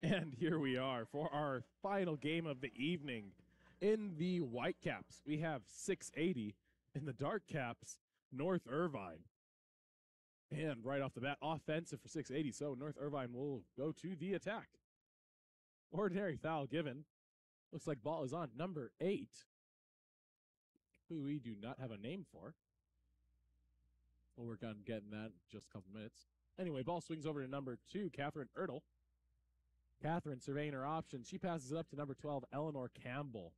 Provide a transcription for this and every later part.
And here we are for our final game of the evening. In the Whitecaps, we have 680. In the Dark Caps, North Irvine. And right off the bat, offensive for 680, so North Irvine will go to the attack. Ordinary foul given. Looks like ball is on number 8, who we do not have a name for. We'll work on getting that in just a couple minutes. Anyway, ball swings over to number 2, Catherine Ertl. Catherine surveying her options. She passes it up to number 12, Eleanor Campbell.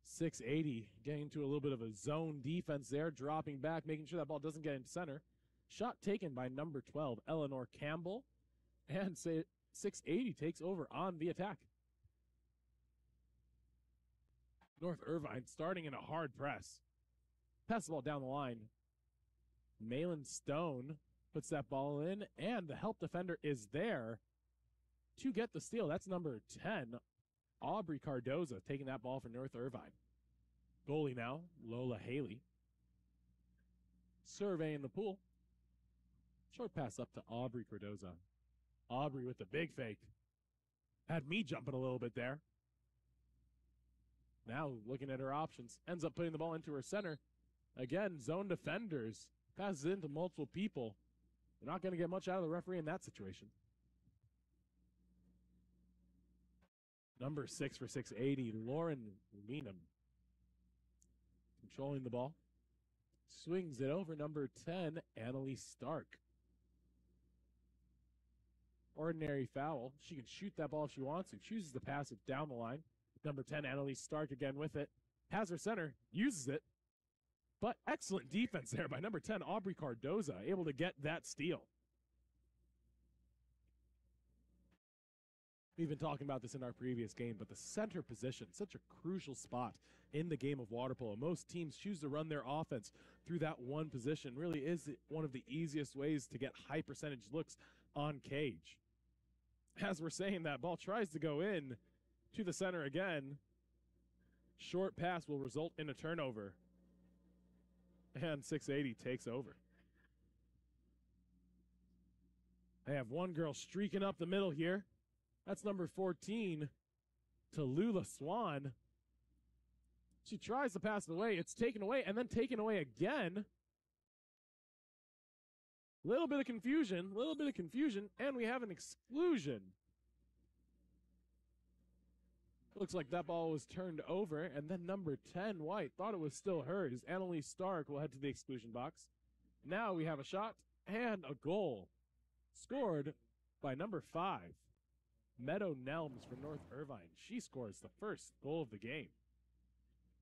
680 getting into a little bit of a zone defense there, dropping back, making sure that ball doesn't get into center. Shot taken by number 12, Eleanor Campbell. And 680 takes over on the attack. North Irvine starting in a hard press. Pass the ball down the line. Malin Stone puts that ball in, and the help defender is there to get the steal. That's number 10, Aubrey Cardoza, taking that ball for North Irvine. Goalie now, Lola Haley. Surveying the pool. Short pass up to Aubrey Cardoza. Aubrey with the big fake. Had me jumping a little bit there. Now looking at her options. Ends up putting the ball into her center. Again, zone defenders. Passes it into multiple people. They're not going to get much out of the referee in that situation. Number 6 for 680, Lauren Leenham. Controlling the ball. Swings it over number 10, Annalise Stark. Ordinary foul. She can shoot that ball if she wants to. Chooses to pass it down the line. Number 10, Annalise Stark again with it. Has her center. Uses it. But excellent defense there by number 10, Aubrey Cardoza, able to get that steal. We've been talking about this in our previous game, but the center position, such a crucial spot in the game of water polo. Most teams choose to run their offense through that one position. Really is one of the easiest ways to get high percentage looks on cage. As we're saying, that ball tries to go in to the center again. Short pass will result in a turnover. And 680 takes over. They have one girl streaking up the middle here. That's number 14, Tallulah Swan. She tries to pass it away. It's taken away and then taken away again. Little bit of confusion, and we have an exclusion. Looks like that ball was turned over, and then number 10, White, thought it was still hers. Annalise Stark will head to the exclusion box. Now we have a shot and a goal. Scored by number 5, Meadow Nelms from North Irvine. She scores the first goal of the game.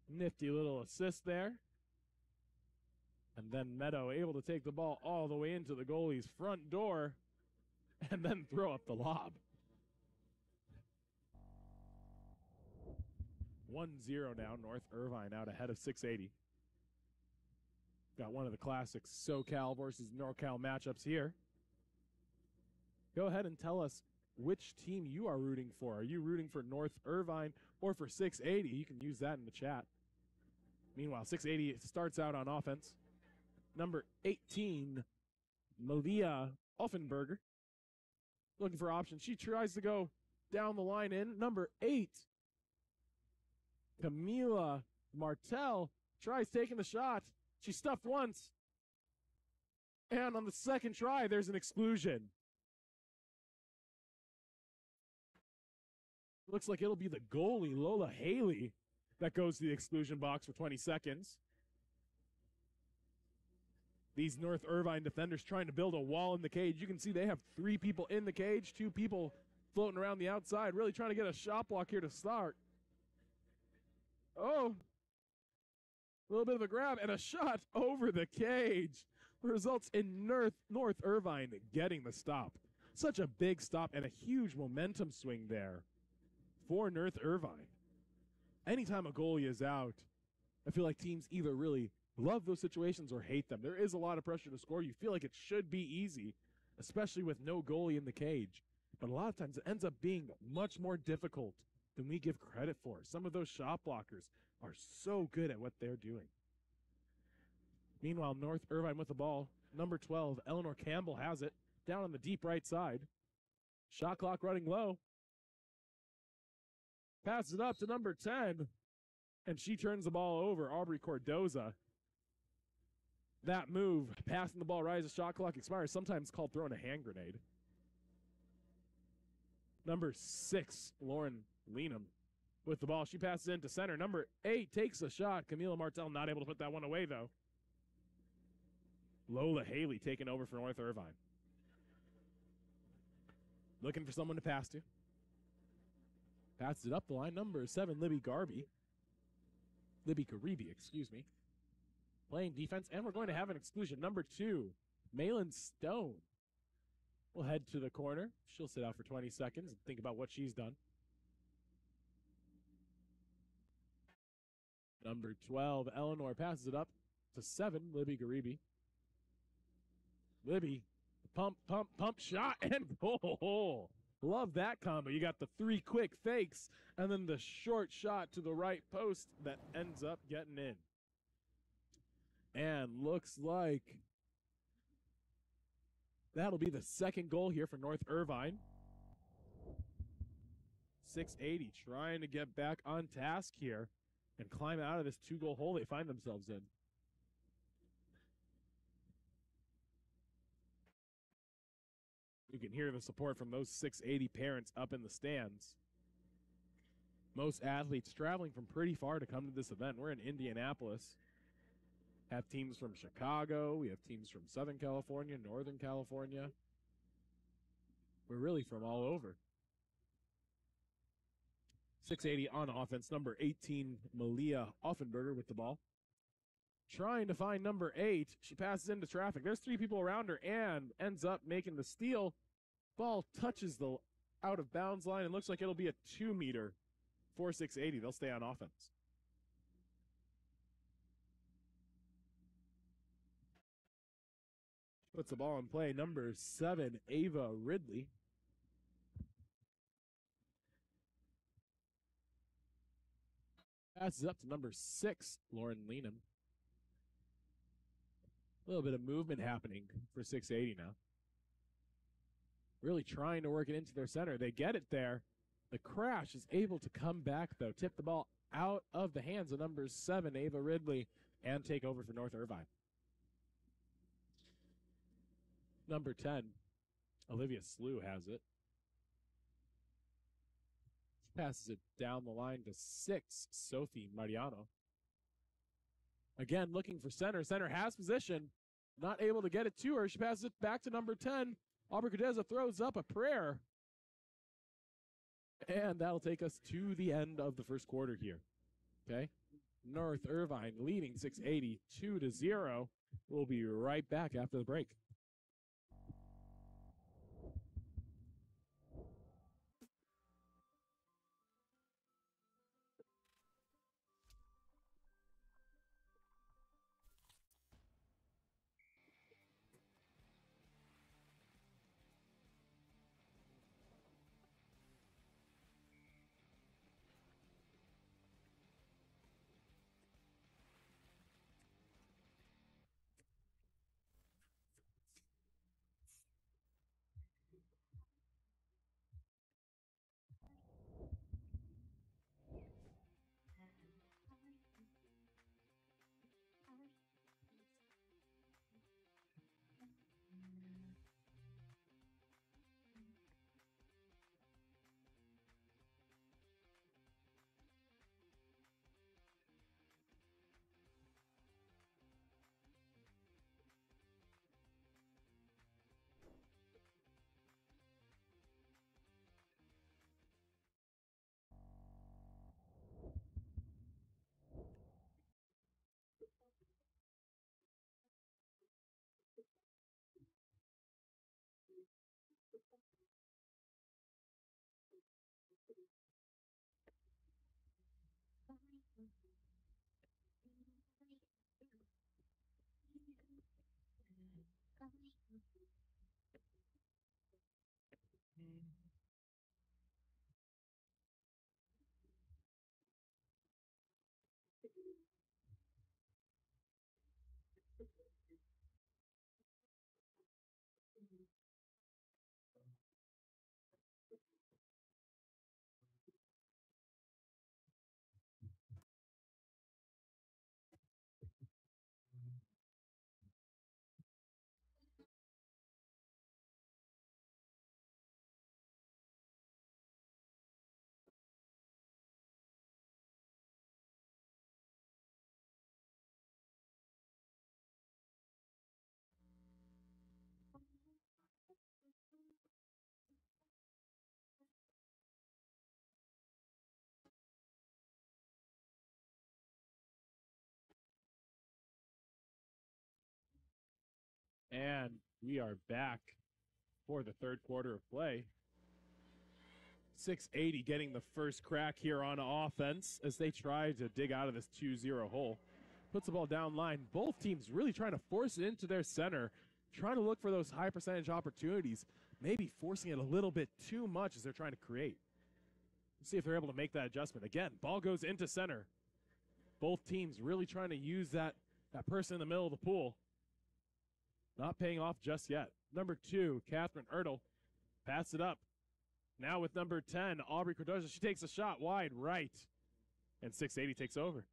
Nifty little assist there. And then Meadow able to take the ball all the way into the goalie's front door and then throw up the lob. 1-0 now, North Irvine out ahead of 680. Got one of the classic SoCal versus NorCal matchups here. Go ahead and tell us which team you are rooting for. Are you rooting for North Irvine or for 680? You can use that in the chat. Meanwhile, 680 starts out on offense. Number 18, Malia Offenberger. Looking for options. She tries to go down the line in. Number 8, Camila Martel tries taking the shot. She stuffed once. And on the second try, there's an exclusion. Looks like it'll be the goalie, Lola Haley, that goes to the exclusion box for 20 seconds. These North Irvine defenders trying to build a wall in the cage. You can see they have 3 people in the cage, 2 people floating around the outside, really trying to get a shot block here to start. Oh, a little bit of a grab and a shot over the cage. Results in North Irvine getting the stop. Such a big stop and a huge momentum swing there for North Irvine. Anytime a goalie is out, I feel like teams either really love those situations or hate them. There is a lot of pressure to score. You feel like it should be easy, especially with no goalie in the cage. But a lot of times it ends up being much more difficult than we give credit for. Some of those shot blockers are so good at what they're doing. Meanwhile, North Irvine with the ball. Number 12, Eleanor Campbell has it down on the deep right side. Shot clock running low. Passes it up to number 10, and she turns the ball over. Aubrey Cordoza. That move, passing the ball right as the shot clock expires, sometimes called throwing a hand grenade. Number 6, Lauren Leenham with the ball. She passes into center. Number 8 takes a shot. Camila Martel not able to put that one away, though. Lola Haley taking over for North Irvine. Looking for someone to pass to. Passes it up the line. Number 7, Libby Gariby, excuse me. Playing defense, and we're going to have an exclusion. Number 2, Malin Stone will head to the corner. She'll sit out for 20 seconds and think about what she's done. Number 12, Eleanor passes it up to 7, Libby Gariby. Libby, pump shot, and goal. Love that combo. You got the 3 quick fakes, and then the short shot to the right post that ends up getting in. And looks like that'll be the second goal here for North Irvine. 680 trying to get back on task here and climb out of this 2-goal hole they find themselves in. You can hear the support from those 680 parents up in the stands. Most athletes traveling from pretty far to come to this event. We're in Indianapolis. Have teams from Chicago. We have teams from Southern California, Northern California. We're really from all over. 680 on offense. Number 18, Malia Offenberger with the ball. Trying to find number 8. She passes into traffic. There's 3 people around her and ends up making the steal. Ball touches the out of bounds line and looks like it'll be a 2-meter for 680. They'll stay on offense. Puts the ball in play. Number 7, Ava Ridley. Passes up to number 6, Lauren Leenham. A little bit of movement happening for 680 now. Really trying to work it into their center. They get it there. The crash is able to come back, though. Tip the ball out of the hands of number 7, Ava Ridley, and take over for North Irvine. Number 10, Olivia Slew has it. She passes it down the line to 6, Sophie Mariano. Again, looking for center. Center has position. Not able to get it to her. She passes it back to number 10. Aubrey Cordeza throws up a prayer. And that'll take us to the end of the first quarter here. Okay? North Irvine leading 680 2-0. We'll be right back after the break. And we are back for the third quarter of play. 680 getting the first crack here on offense as they try to dig out of this 2-0 hole. Puts the ball down line. Both teams really trying to force it into their center, trying to look for those high percentage opportunities, maybe forcing it a little bit too much as they're trying to create. Let's see if they're able to make that adjustment. Again, ball goes into center. Both teams really trying to use that person in the middle of the pool. Not paying off just yet. Number 2, Catherine Ertl, pass it up. Now with number 10, Aubrey Cardoza. She takes a shot wide right. And 680 takes over.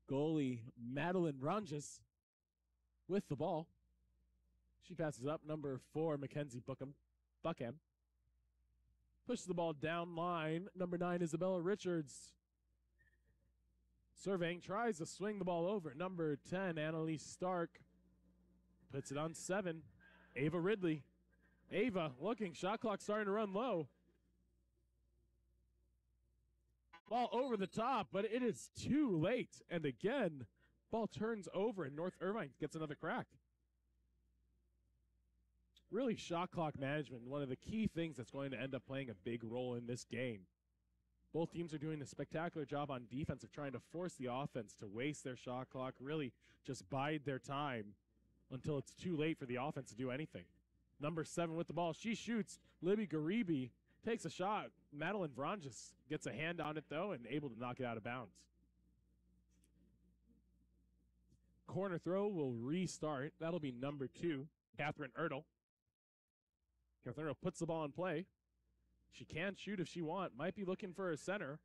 Goalie Madeline Ranges with the ball. She passes up. Number 4, Mackenzie Buckham. Pushes the ball down line. Number 9, Isabella Richards. Surveying, tries to swing the ball over. Number 10, Annalise Stark, puts it on 7. Ava Ridley. Ava looking, shot clock starting to run low. Ball over the top, but it is too late. And again, ball turns over and North Irvine gets another crack. Really, shot clock management, one of the key things that's going to end up playing a big role in this game. Both teams are doing a spectacular job on defense of trying to force the offense to waste their shot clock, really just bide their time until it's too late for the offense to do anything. Number 7 with the ball. She shoots. Libby Garibi takes a shot. Madeline Vranges gets a hand on it, though, and able to knock it out of bounds. Corner throw will restart. That'll be number 2, Catherine Ertl. Catherine Ertl puts the ball in play. She can shoot if she wants. Might be looking for a center.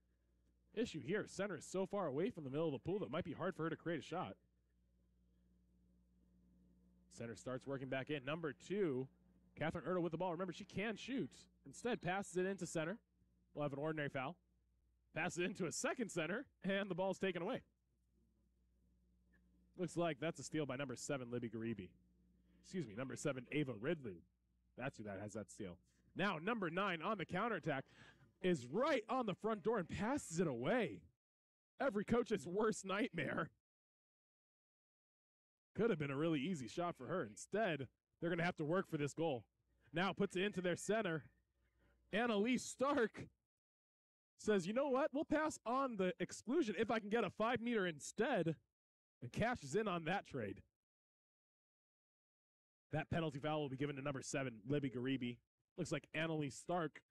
Issue here, center is so far away from the middle of the pool that it might be hard for her to create a shot. Center starts working back in. Number 2, Catherine Ertl with the ball. Remember, she can shoot. Instead, passes it into center. We'll have an ordinary foul. Passes it into a second center, and the ball's taken away. Looks like that's a steal by number 7, Libby Garibi. Excuse me, number 7, Ava Ridley. That's who that has that steal. Now, number 9 on the counterattack is right on the front door and passes it away. Every coach's worst nightmare. Could have been a really easy shot for her. Instead, they're going to have to work for this goal. Now puts it into their center. Annalise Stark says, you know what? We'll pass on the exclusion if I can get a 5-meter instead, and cashes in on that trade. That penalty foul will be given to number 7, Libby Garibi. Looks like Annalise Stark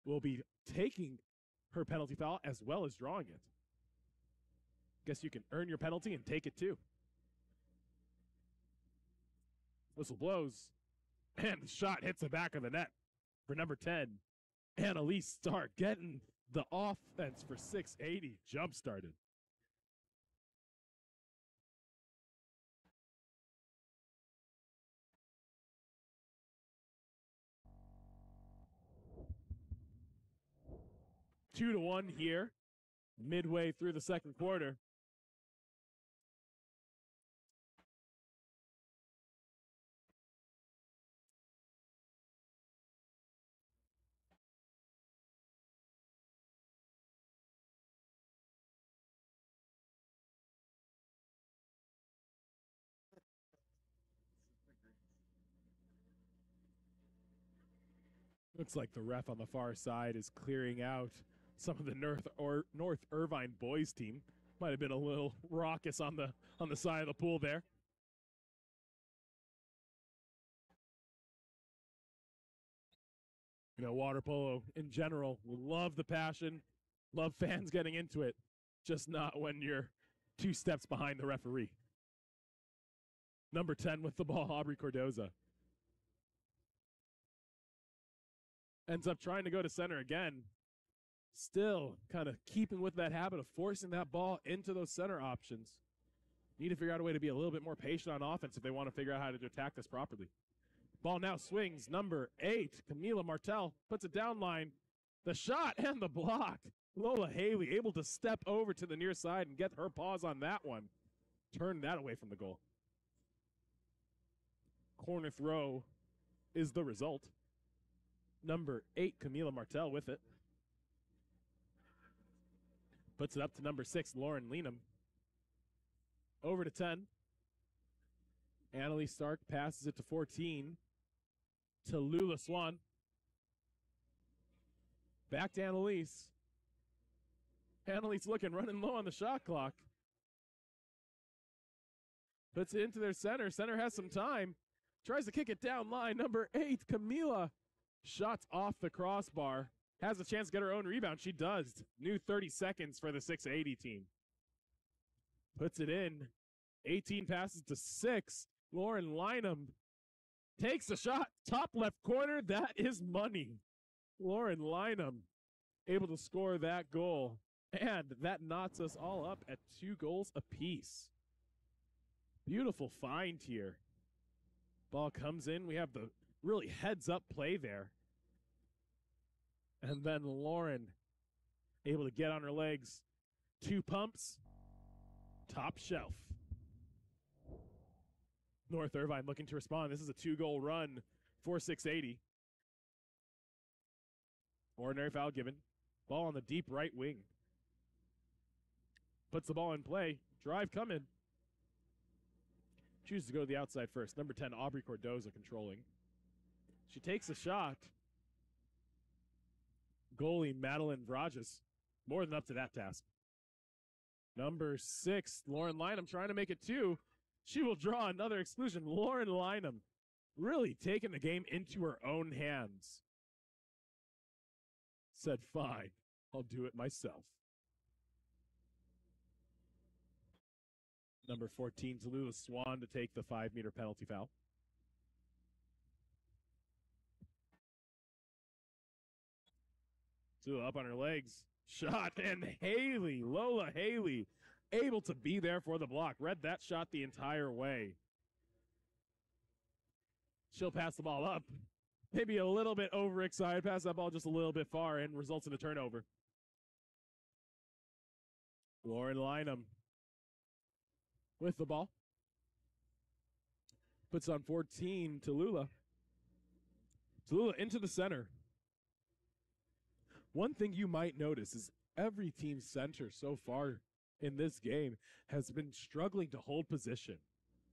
will be taking her penalty foul as well as drawing it. Guess you can earn your penalty and take it too. Whistle blows, and the shot hits the back of the net for number 10, Annalise Stark, getting the offense for 680 jump-started. Two to 1 here, midway through the second quarter. Looks like the ref on the far side is clearing out some of the North Irvine boys team. Might have been a little raucous on the side of the pool there. You know, water polo in general, we love the passion, love fans getting into it, just not when you're 2 steps behind the referee. Number 10 with the ball, Aubrey Cardoza. Ends up trying to go to center again. Still kind of keeping with that habit of forcing that ball into those center options. Need to figure out a way to be a little bit more patient on offense if they want to figure out how to attack this properly. Ball now swings. Number 8, Camila Martel, puts it down line. The shot and the block. Lola Haley able to step over to the near side and get her paws on that one. Turn that away from the goal. Corner throw is the result. Number 8, Camila Martel with it. Puts it up to number 6, Lauren Leenham. over to 10. Annalise Stark passes it to 14 to Lula Swan. Back to Annalise. Annalise looking, running low on the shot clock. Puts it into their center. Center has some time. Tries to kick it down line. Number 8, Camila. Shots off the crossbar. Has a chance to get her own rebound. She does. New 30 seconds for the 680 team. Puts it in. 18 passes to 6. Lauren Lynham takes a shot. Top left corner. That is money. Lauren Lynham able to score that goal. And that knots us all up at 2 goals apiece. Beautiful find here. Ball comes in. We have the really heads-up play there. And then Lauren able to get on her legs. 2 pumps. Top shelf. North Irvine looking to respond. This is a 2-goal run for 680. Ordinary foul given. Ball on the deep right wing. Puts the ball in play. Drive coming. Chooses to go to the outside first. Number 10, Aubrey Cordoza controlling. She takes a shot. Goalie Madeline Vrajas more than up to that task. Number 6, Lauren Lynham trying to make it 2. She will draw another exclusion. Lauren Lynham really taking the game into her own hands. Said, fine, I'll do it myself. Number 14, Tallulah Swan to take the 5-meter penalty foul. Tallulah up on her legs. Shot, and Haley, Lola Haley, able to be there for the block. Read that shot the entire way. She'll pass the ball up. Maybe a little bit overexcited. Pass that ball just a little bit far and results in a turnover. Lauren Lynham with the ball. Puts on 14, Tallulah. Tallulah into the center. One thing you might notice is every team's center so far in this game has been struggling to hold position,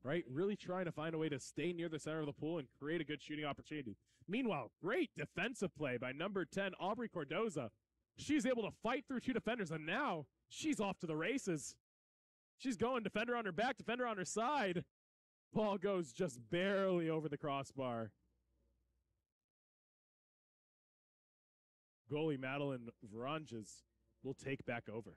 right? Really trying to find a way to stay near the center of the pool and create a good shooting opportunity. Meanwhile, great defensive play by number 10, Aubrey Cordoza. She's able to fight through 2 defenders, and now she's off to the races. She's going defender on her back, defender on her side. Ball goes just barely over the crossbar. Goalie Madeline Varanges will take back over.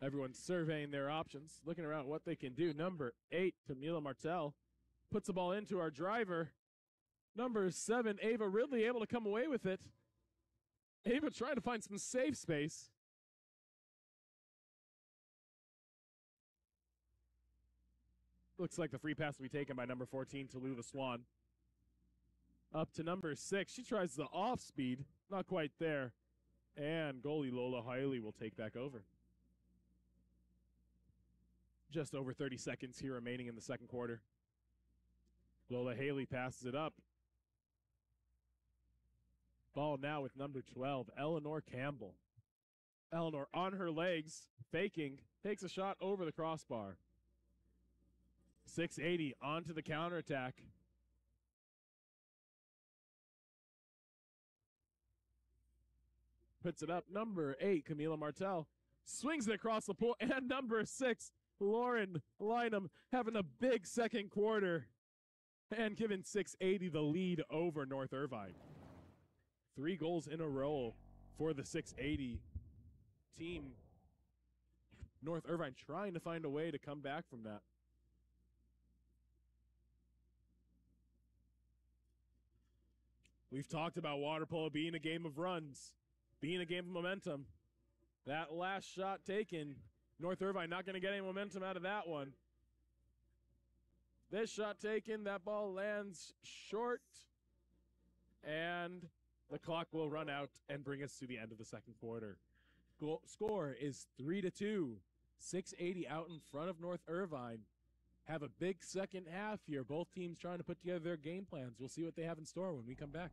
Everyone's surveying their options, looking around what they can do. Number 8, Camila Martel, puts the ball into our driver. Number 7, Ava Ridley, able to come away with it. Ava trying to find some safe space. Looks like the free pass will be taken by number 14, Tallulah Swan. Up to number 6. She tries the off speed. Not quite there. And goalie Lola Hiley will take back over. Just over 30 seconds here remaining in the second quarter. Lola Haley passes it up. Ball now with number 12, Eleanor Campbell. Eleanor on her legs, faking, takes a shot over the crossbar. 680 onto the counterattack. Puts it up. Number 8, Camila Martel, swings it across the pool. And number 6, Lauren Lynham, having a big second quarter and giving 680 the lead over North Irvine. 3 goals in a row for the 680 team. North Irvine trying to find a way to come back from that. We've talked about water polo being a game of runs, being a game of momentum. That last shot taken, North Irvine not going to get any momentum out of that one. This shot taken, that ball lands short, and the clock will run out and bring us to the end of the second quarter. Score is 3-2. 680 out in front of North Irvine. Have a big second half here. Both teams trying to put together their game plans. We'll see what they have in store when we come back.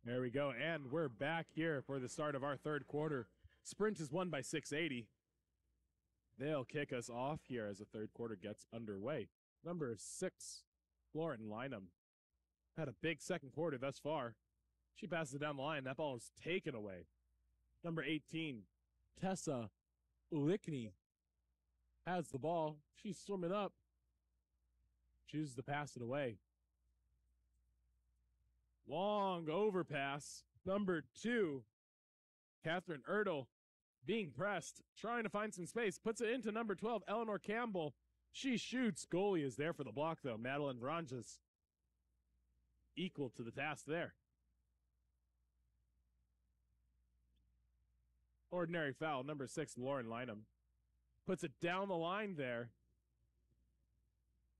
There we go, and we're back here for the start of our third quarter. Sprint is won by 680. They'll kick us off here as the third quarter gets underway. Number 6, Lauren Lynham, had a big second quarter thus far. She passes it down the line. That ball is taken away. Number 18, Tessa Lickney, has the ball. She's swimming up. Chooses to pass it away. Long overpass. Number 2, Catherine Ertl, being pressed, trying to find some space. Puts it into number 12, Eleanor Campbell. She shoots. Goalie is there for the block, though. Madeline Vranges equal to the task there. Ordinary foul. Number 6, Lauren Lynham, puts it down the line there.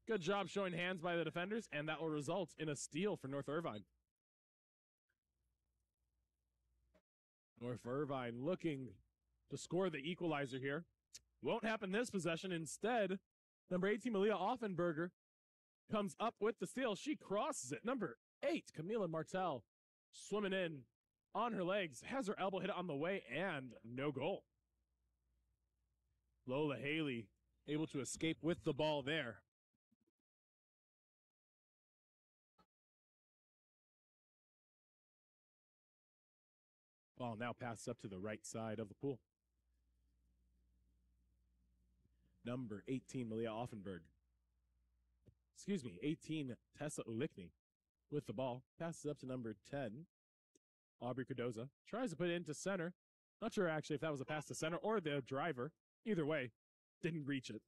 Good job showing hands by the defenders, and that will result in a steal for North Irvine. North Irvine looking to score the equalizer here. Won't happen this possession. Instead, number 18, Malia Offenberger, comes up with the steal. She crosses it. Number 8, Camila Martel, swimming in on her legs, has her elbow hit on the way, and no goal. Lola Haley able to escape with the ball there. Ball now passes up to the right side of the pool. Number 18, Malia Offenberg. 18, Tessa Ulickney with the ball. Passes up to number 10, Aubrey Cardoza. Tries to put it into center. Not sure actually if that was a pass to center or the driver. Either way, didn't reach it.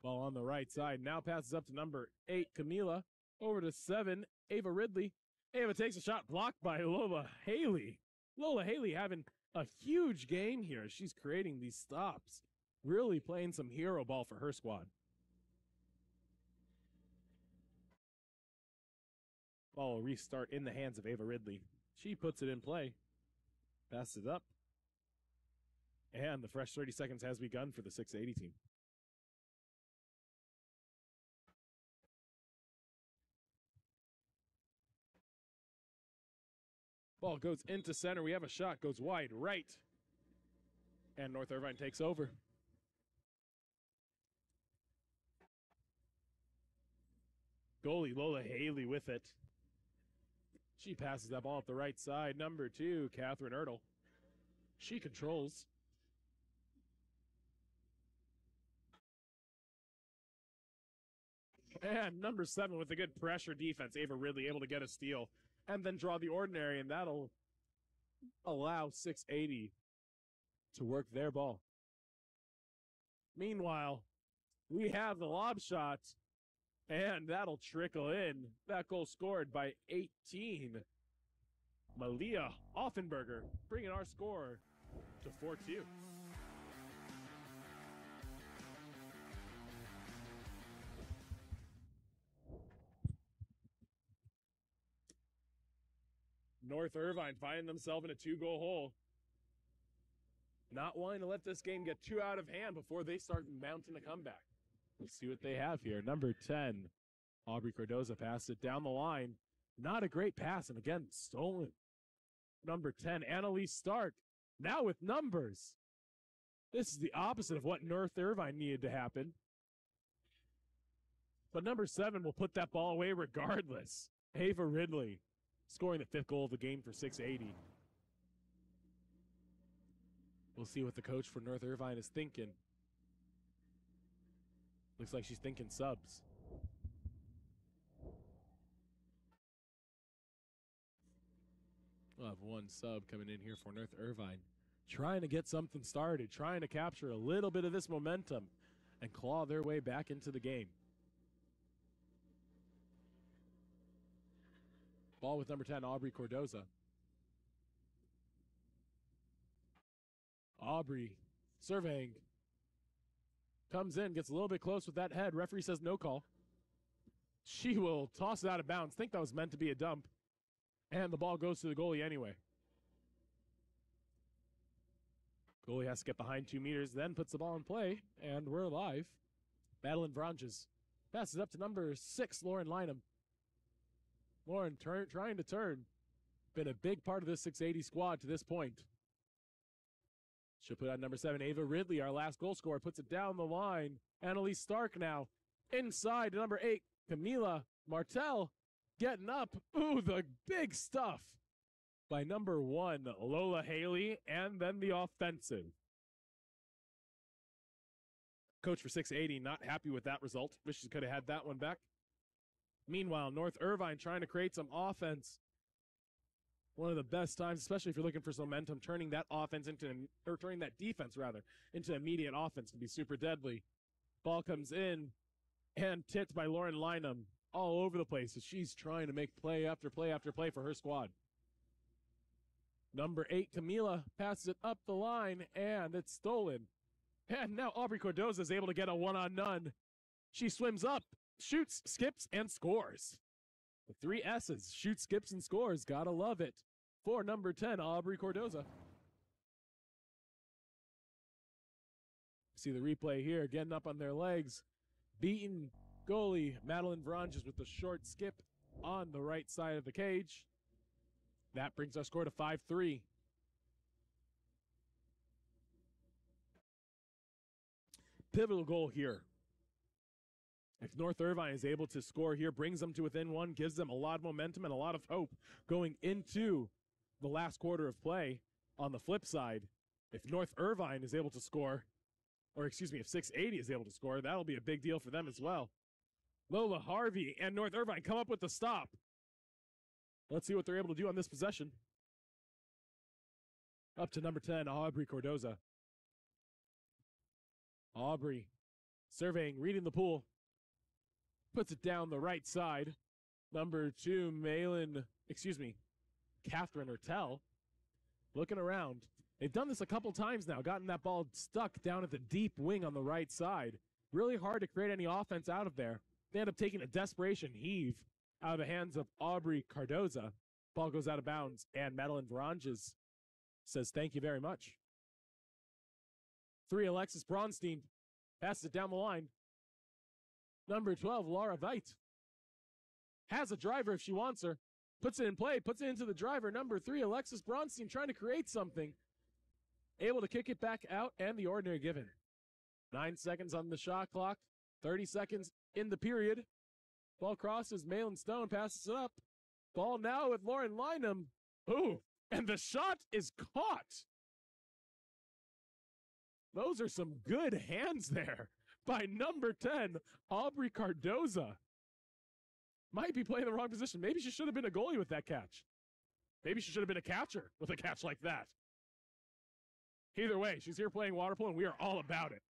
Ball on the right side. Now passes up to number 8, Camila. Over to 7, Ava Ridley. Ava takes a shot blocked by Lola Haley. Lola Haley having a huge game here. She's creating these stops. Really playing some hero ball for her squad. Ball will restart in the hands of Ava Ridley. She puts it in play. Passes it up. And the fresh 30 seconds has begun for the 680 team. Ball goes into center. We have a shot. Goes wide right. And North Irvine takes over. Goalie Lola Haley with it. She passes that ball up the right side. Number 2, Catherine Ertl. She controls. And number 7 with a good pressure defense. Ava Ridley able to get a steal and then draw the ordinary, and that'll allow 680 to work their ball. Meanwhile, we have the lob shot, and that'll trickle in. That goal scored by 18, Malia Offenberger, bringing our score to 4-2. North Irvine finding themselves in a 2-goal hole. Not wanting to let this game get too out of hand before they start mounting a comeback. Let's see what they have here. Number 10, Aubrey Cardoza passed it down the line. Not a great pass, and again, stolen. Number 10, Annalise Stark, now with numbers. This is the opposite of what North Irvine needed to happen. But number 7 will put that ball away regardless. Ava Ridley scoring the 5th goal of the game for 680. We'll see what the coach for North Irvine is thinking. Looks like she's thinking subs. We'll have one sub coming in here for North Irvine. Trying to get something started, trying to capture a little bit of this momentum and claw their way back into the game. Ball with number 10, Aubrey Cardoza. Aubrey surveying. Comes in, gets a little bit close with that head. Referee says no call. She will toss it out of bounds. Think that was meant to be a dump. And the ball goes to the goalie anyway. Goalie has to get behind 2 meters, then puts the ball in play, and we're alive. Madeline Vranges Passes up to number 6, Lauren Lynham. Lauren trying to turn. Been a big part of this 680 squad to this point. She'll put on number 7, Ava Ridley, our last goal scorer, puts it down the line. Annalise Stark now inside to number 8, Camila Martel, getting up. Ooh, the big stuff by number 1, Lola Haley, and then the offensive. Coach for 680 not happy with that result. Wish she could have had that one back. Meanwhile, North Irvine trying to create some offense. One of the best times, especially if you're looking for some momentum, turning that offense into, or turning that defense rather, into immediate offense can be super deadly. Ball comes in and tipped by Lauren Lynham all over the place as she's trying to make play after play after play for her squad. Number 8, Camila, passes it up the line, and it's stolen. And now Aubrey Cordoza is able to get a one-on-none. She swims up, shoots, skips, and scores. The 3 S's, shoots, skips, and scores. Gotta love it. For number 10, Aubrey Cordoza. See the replay here, getting up on their legs. Beaten goalie Madeline Varanges with the short skip on the right side of the cage. That brings our score to 5-3. Pivotal goal here. If North Irvine is able to score here, brings them to within 1, gives them a lot of momentum and a lot of hope going into the last quarter of play. On the flip side, if North Irvine is able to score, or excuse me, if 680 is able to score, that'll be a big deal for them as well. Lola Harvey and North Irvine come up with the stop. Let's see what they're able to do on this possession. Up to number 10, Aubrey Cordoza. Aubrey surveying, reading the pool. Puts it down the right side. Number 2, Catherine Ertel. Looking around. They've done this a couple times now, gotten that ball stuck down at the deep wing on the right side. Really hard to create any offense out of there. They end up taking a desperation heave out of the hands of Aubrey Cardoza. Ball goes out of bounds, and Madeline Varanges says thank you very much. 3, Alexis Bronstein passes it down the line. Number 12, Laura Veit has a driver if she wants her. Puts it in play, puts it into the driver. Number 3, Alexis Bronstein trying to create something. Able to kick it back out, and the ordinary given. 9 seconds on the shot clock. 30 seconds in the period. Ball crosses, Malin Stone passes it up. Ball now with Lauren Lynham. Ooh, and the shot is caught. Those are some good hands there by number 10, Aubrey Cardoza. Might be playing the wrong position. Maybe she should have been a goalie with that catch. Maybe she should have been a catcher with a catch like that. Either way, she's here playing water polo, and we are all about it.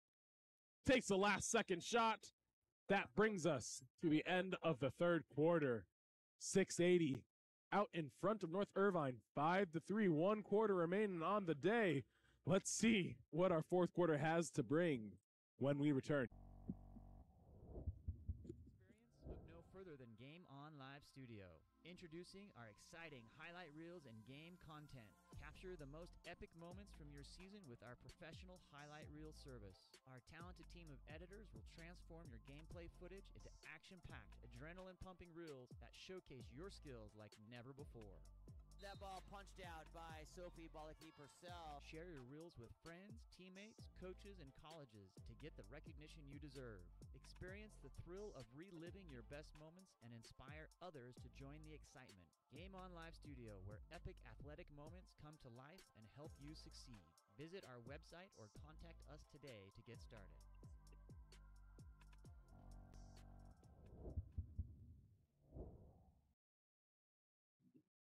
Takes the last second shot. That brings us to the end of the third quarter. 680 out in front of North Irvine. 5-3, 1 quarter remaining on the day. Let's see what our fourth quarter has to bring when we return. Experience look no further than Game On Live Studio. Introducing our exciting highlight reels and game content. Capture the most epic moments from your season with our professional highlight reel service. Our talented team of editors will transform your gameplay footage into action-packed, adrenaline-pumping reels that showcase your skills like never before. That ball punched out by Sophie Balaki-Purcell. Share your reels with friends, teammates, coaches, and colleges to get the recognition you deserve. Experience the thrill of reliving your best moments and inspire others to join the excitement. Game On Live Studio, where epic athletic moments come to life and help you succeed. Visit our website or contact us today to get started.